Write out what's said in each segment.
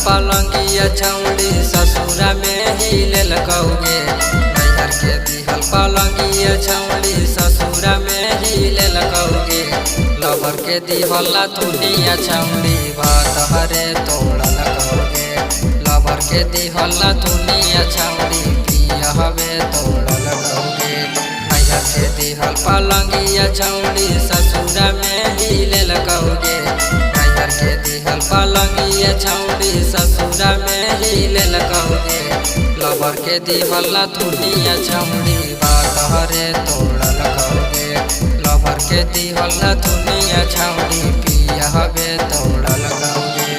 पलंगिया छौड़ी ससुरा में ही लेल कौगे। नैहर के दिहल पलंगिया छौड़ी ससुरा में ही लेल कौगे। लवर के दिहल तुनिया छौड़ी भात हरे तोड़ल कौगे। लवर के दिहल तुनिया छौड़ी पिया हवे तोड़ल कौगे। नैहर के दिहल पलंगिया छौड़ी ससुरा में ही लेल कौगे। नैहर के दिहल पलंगिया छौड़ी ससुरा में ही लेल कौगे। लवर के दिहल तुनिया छौड़ी बात हरे तोड़ल कौगे। लवर के दिहल तुनिया छौड़ी पिया हवे तोड़ल कौगे।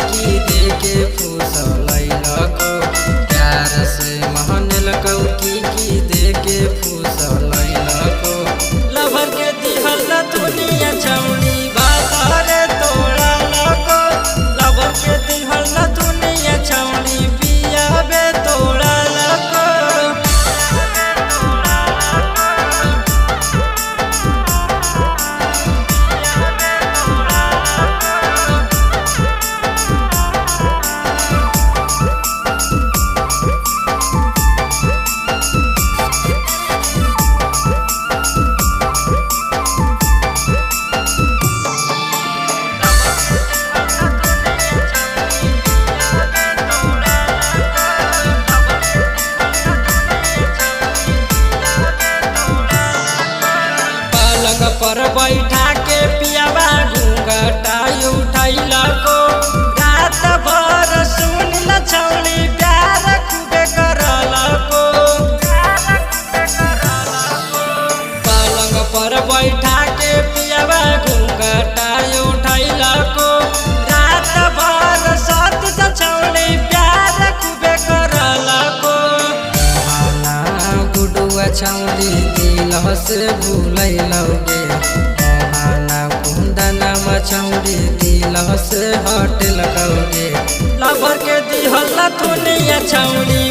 की देके फूसलैलको प्यार से महनलको की देके फूसलैलको। लवर के दिहल तुनिया छौड़ी बात हरे तोड़लको। लवर के दिहल तुनिया छौड़ी पिया बे तोड़लको। पर बैठा के पियावा घूंघटा उठैलको। रात भर सुन छौड़ी प्यार खूबे करलको। पलंग पर बैठा के पियावा घूंघटा उठैलको। रात भर सत छौड़ी प्यार खूबे करलको। गुडुआ छौड़ी दिल से भूलैलौगे। छौड़ी दिल से हटल कौगे। लवर के दिहल तुनिया छौड़ी